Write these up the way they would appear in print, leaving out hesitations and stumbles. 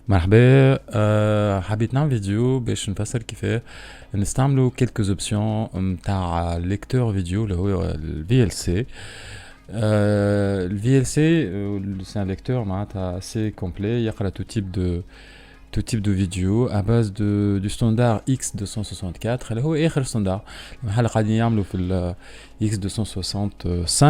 مرحبا. حبيت نعمل فيديو باش نفسر كيفاه نستعملوا quelques options متاع ليكتور فيديو اللي هو ال VLC. ال VLC c'est un lecteur معناتها assez complet يقرا tout type de vidéo à base du standard X264 اللي هو آخر ستاندار. المحل قاعدين يعملوا في ال X265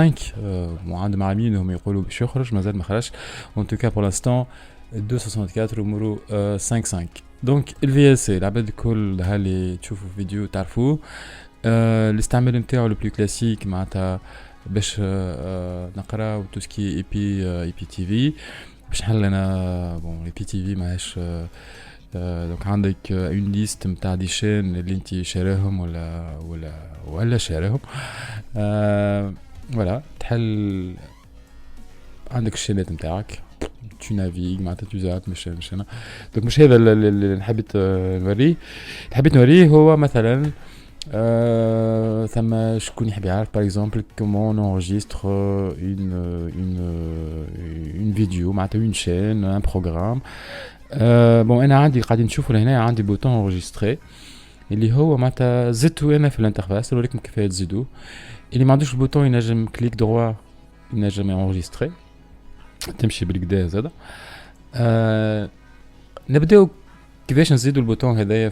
وعندهم عاملين انهم يقولوا باش يخرج مازال ما خرجش. En tout cas pour l'instant 264 ومرو 55. دونك ال VLC العباد الكل هاللي تشوفوا فيديو تعرفوه. الاستعمال نتاعو لو بلو كلاسيك معناتها باش نقراو تو سكي اي بي تي في باش نحل انا بون اي بي تي في ماهيش. دونك عندك اون ليست نتاع دي شين اللي انت شاريهم ولا شاريهم. فوالا تحل عندك الشينات نتاعك tu navigues معناتها tu zappes مش انا. دونك مش هذا اللي حبيت نوريه. حبيت نوريه هو مثلا ثم شكون يحب يعرف par exemple comment on enregistre une vidéo معناتها une chaîne un programme. بون انا عندي قاعدين نشوفوا هنا عندي بوتون enregistrer اللي هو معناتها زدتو انا في الانترفاس نوريكم كيفاه تزيدوه. اللي ما عندوش البوتون ينجم كليك دروا ينجم enregistrer تمشي بالكدا زادا. نبداو كيفاش نزيدوا البوتون هذايا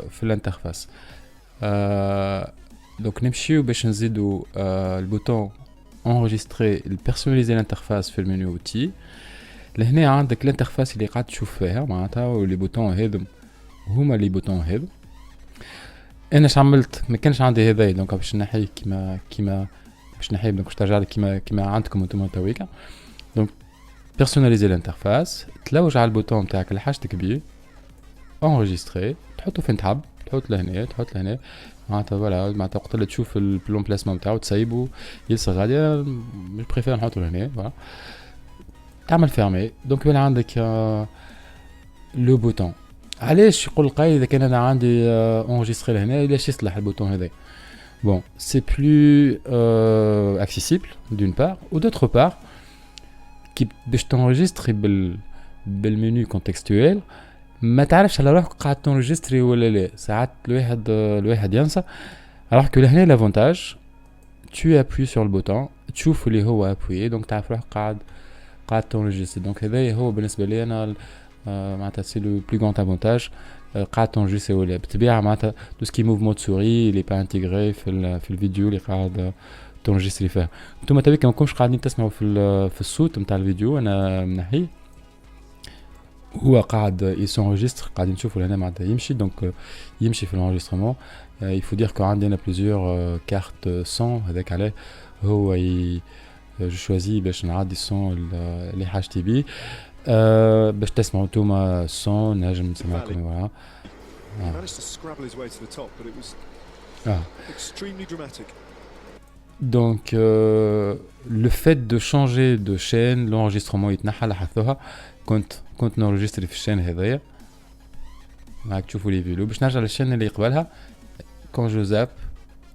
في الانترفاس. دونك نمشيو باش نزيدوا البوتون enregistrer personnaliser l'interface في المنيو اوتي. لهنا عندك الانترفاس اللي قاعد تشوف فيها معناتها ولي بوتون هذم هما لي بوتون هذم. انا عملت ما كانش عندي هذايا دونك باش نحيه كيما باش نحيه دونك باش ترجع لك كيما عندكم انتم تويكا. دونك personnaliser l'interface تلوج على البوتون نتاعك اللي حاجتك بيه enregistrer تحطه فين تحب تحط لهنا معناتها فوالا معناتها وقت اللي تشوف البلون بلاسمون نتاعو تسيبو يلصق غادي مش بريفير نحطو لهنا فوالا تعمل فيرمي. دونك يولي عندك لو بوتون. علاش يقول القايل اذا كان انا عندي enregistrer لهنا علاش يصلح البوتون هذا؟ Bon, c'est plus accessible d'une part, ou d'autre part, باش تنرجستري بالمنيو كونتكستويل ما تعرفش على روحك قاعد تنرجستري ولا لا. ساعات الواحد ينسى. alors que لهنا لافونتاج tu appuies sur le bouton تشوف اللي هو appuyer donc تعرف روحك قاعد تنرجستري. donc هذا هو بالنسبه لي انا معناتها سي لو بلو غون افونتاج. قاعد تنرجستري ولا بالطبيعه معناتها تو سكي موفمون سوري اللي با انتيغري في الفيديو اللي قاعد تنرجستري فيها. نتوما تبيك ما نكونش قاعدين تسمعوا في الصوت نتاع الفيديو انا منحيه هو قاعد يسونجستر قاعدين نشوفوا هنا معناتها يمشي دونك يمشي في الانجسترمون. il faut dire que عندنا plusieurs cartes son هذاك عليه هو جو شوازي باش نعدي الصون اللي حاجتي بيه باش تسمعوا نتوما الصون نجم نسمعكم فوالا. Donc le fait de changer de chaîne l'enregistrement يتنحى لاحظتوها كنت نورجستري في الشين هذايا معاك تشوفوا لي فيديو باش نرجع للشين اللي قبلها كون جو زاب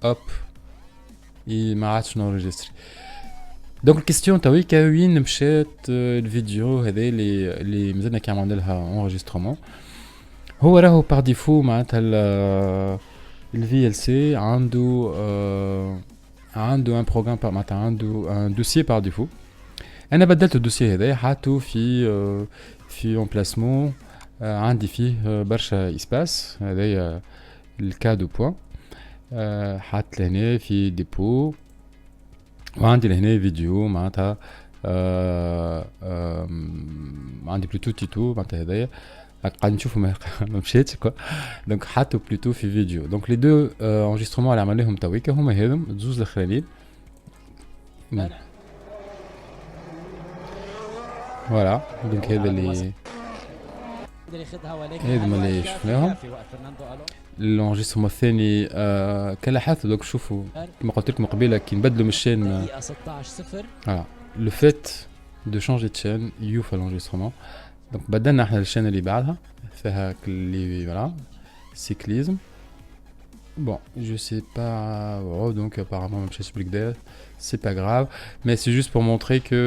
اوب ما عادش نورجستري. دونك الكيستيون تويكا وين مشات الفيديو هذا اللي مازلنا كي عملنا لها انريجسترمون. هو راهو بار ديفو معناتها ال VLC عنده ان بروغرام معناتها عنده ان دوسيي بار ديفو. انا بدلت الدوسيي هذايا حاطه في امبلاسمون عندي فيه برشا اسباس هذايا الكادو بوين حاط لهنا في ديبو وعندي لهنا فيديو معناتها عندي بلوتو تيتو معناتها هذايا قاعد نشوفوا ما مشيتش كوا دونك حاطو بلوتو في فيديو. دونك لي دو انجسترمون اللي عملناهم تويكا هما هذم زوز الاخرانيين فوالا. دونك هذا اللي شفناهم. الانجسترمون الثاني كلاحظتوا دوك شوفوا كما قلت لكم قبيله كي نبدلوا من الشين فوالا لو فيت دو شونجي دو شين يوفى الانجسترمون. دونك بدلنا احنا الشين اللي بعدها فيها اللي فوالا سيكليزم. Bon, je sais pas, oh, donc apparemment même chez Splickdale, c'est pas grave, mais c'est juste pour montrer que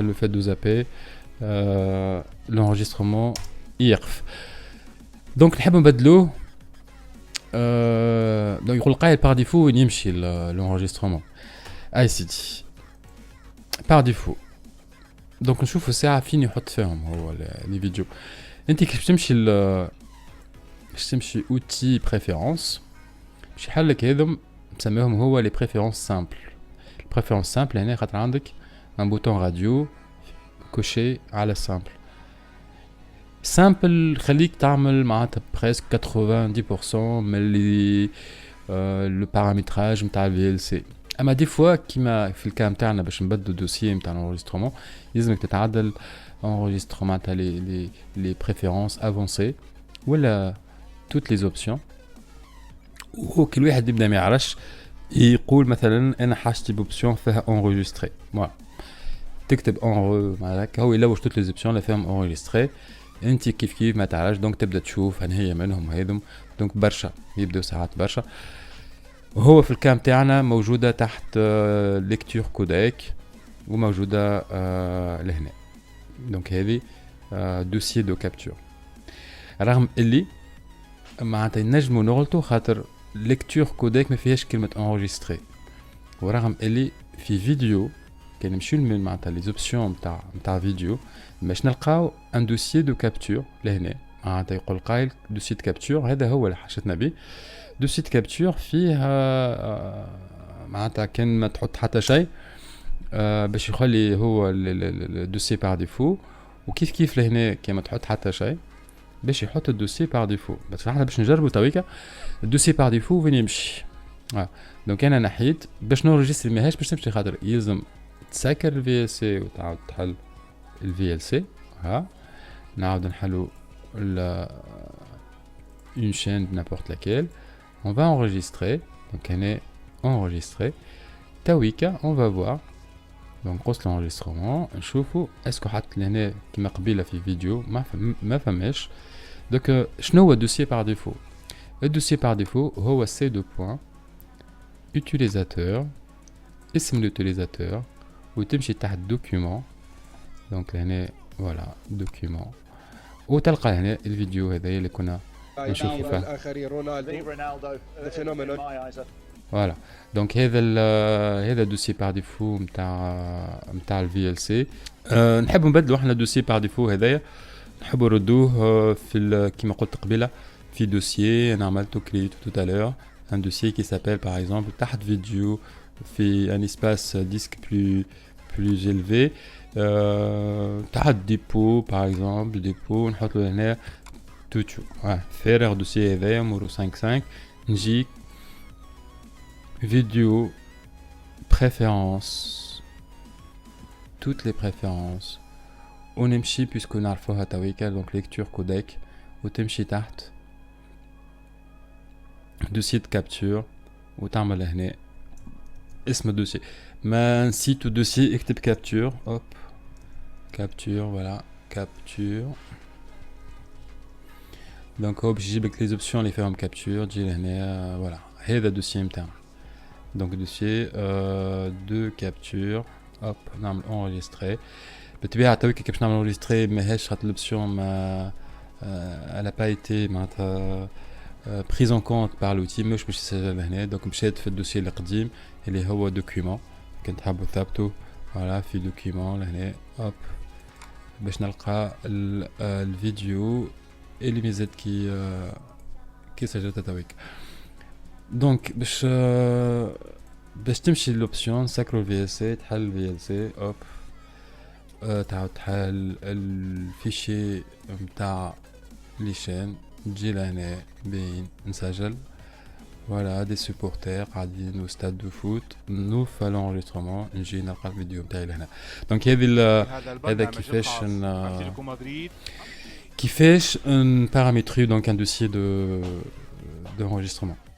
le fait de zapper l'enregistrement يقف. دونك نحب نبدلوه. دونك يقول قايل par défaut وين يمشي l'enregistrement. اي سيدي par défaut. دونك نشوفوا ساعة فين يحط فيهم هو لي فيديو. انت كيف تمشي اوتي بريفيرونس باش يحلك هذم نسميهم هو لي بريفيرونس سامبل. البريفيرونس سامبل هنا خاطر عندك ان بوتون راديو كوشي على سامبل. سامبل خليك تعمل معناتها بريسك 90% من لي لو بارامتراج نتاع الفي ال سي. اما دي فوا كيما في الكام تاعنا باش نبدلو دوسيي نتاع الانريسترومون يلزمك تتعدل enregistrement تاع les préférences avancées ولا toutes les options. وكل واحد يبدا ما يعرفش يقول مثلا انا حاجتي بوبسيون فيها enregistrer. فوالا تكتب هكا هو يلوج toutes les options اللي فيهم enregistrer. انت كيف ما تعرفش دونك تبدا تشوف هي منهم هذم. دونك برشا يبداو ساعات برشا. وهو في الكام تاعنا موجوده تحت ليكتور كوديك وموجوده لهنا. دونك هذه دوسيي دو كابتور. رغم اللي معناتها نجمو نغلطو خاطر ليكتور كوديك ما فيهاش كلمه انريجستري. ورغم اللي في فيديو كان نمشيو معناتها لي زوبسيون نتاع فيديو باش نلقاو ان دوسيي دو كابتور لهنا. معناتها يقول قايل دوسيي دو كابتور هذا هو اللي حاجتنا به. دوسيي دو كابتور فيه معناتها كان ما تحط حتى شيء باش يخلي هو الدوسي بار ديفو. وكيف كيف لهنا كيما تحط حتى شيء باش يحط الدوسي بار ديفو. بس احنا باش نجربوا تويكا الدوسي بار ديفو وين يمشي. دونك انا نحيت باش نورجستري ماهاش باش تمشي خاطر يلزم تسكر الفي ال سي وتعاود تحل الفي ال سي. نعاود نحلو une chaîne n'importe laquelle. On va enregistrer. Donc on est enregistré. Tawika, on va voir. Donc قص l'enregistrement نشوفوا اسكو حط لهنا كيما قبيله في فيديو ما فماش. دونك شنو هو الدوسيي بار ديفو؟ الدوسيي بار ديفو هو سي دو بوين utilisateur اسم الutilisateur وتمشي تحت دوكيومون. دونك هنا فوالا دوكيومون وتلقى هنا الفيديو هذايا اللي كنا نشوفوا فيه. الاخرين رونالدو الفينومينال. فوالا دونك هذا دوسي بار ديفو نتاع الفي ال سي. نحبوا نبدلوا احنا دوسي بار ديفو هذايا نحبوا نردوه في كيما قلت قبيله في دوسيي انا عملته كريت توتالور ان دوسيي كي سابيل باغ اكزومبل تحت فيديو في ان اسباس ديسك بلو élevé تحت ديبو باغ اكزومبل ديبو نحط له هنا توتو فيرر دوسيي هذايا مورو 55 نجي vidéo, préférences, toutes les préférences. On emchi puisqu'on a le Hatawika, donc lecture codec, ou temchi tart, dossier de capture, ou تعمل هنا اسم dossier. Mais site ou dossier اكتب capture, hop, capture, voilà, capture. Donc hop, j'ai les options, les fermes capture, j'ai هنا, voilà, هذا dossier متاعنا. Donc dossier de capture hop نعمل enregistrer. بالطبيعة تويك كيفاش نعمل enregistrer ماهاش خاطر l'option elle a pas été معناتها prise en compte par l'outil مش باش يسجل هنا. دونك مشيت في الدوسي القديم اللي هو دوكيومون كنت حابو ثابتو فوالا في دوكيومون لهنا hop باش نلقى الفيديو اللي مازال كي سجلت تويك. دونك باش تمشي لوبسيون ساكرو الفي ال سي تحل الفي ال سي اوب تعاود تحل الفيشي نتاع لي شين تجي لهنا بين نسجل فوالا دي سوبورتير قاعدين او ستاد دو فوت نو فال انريسترومون نجي نلقى الفيديو نتاعي لهنا. دونك هذا كيفاش نبارامتريو دونك ان دوسيي d'enregistrement.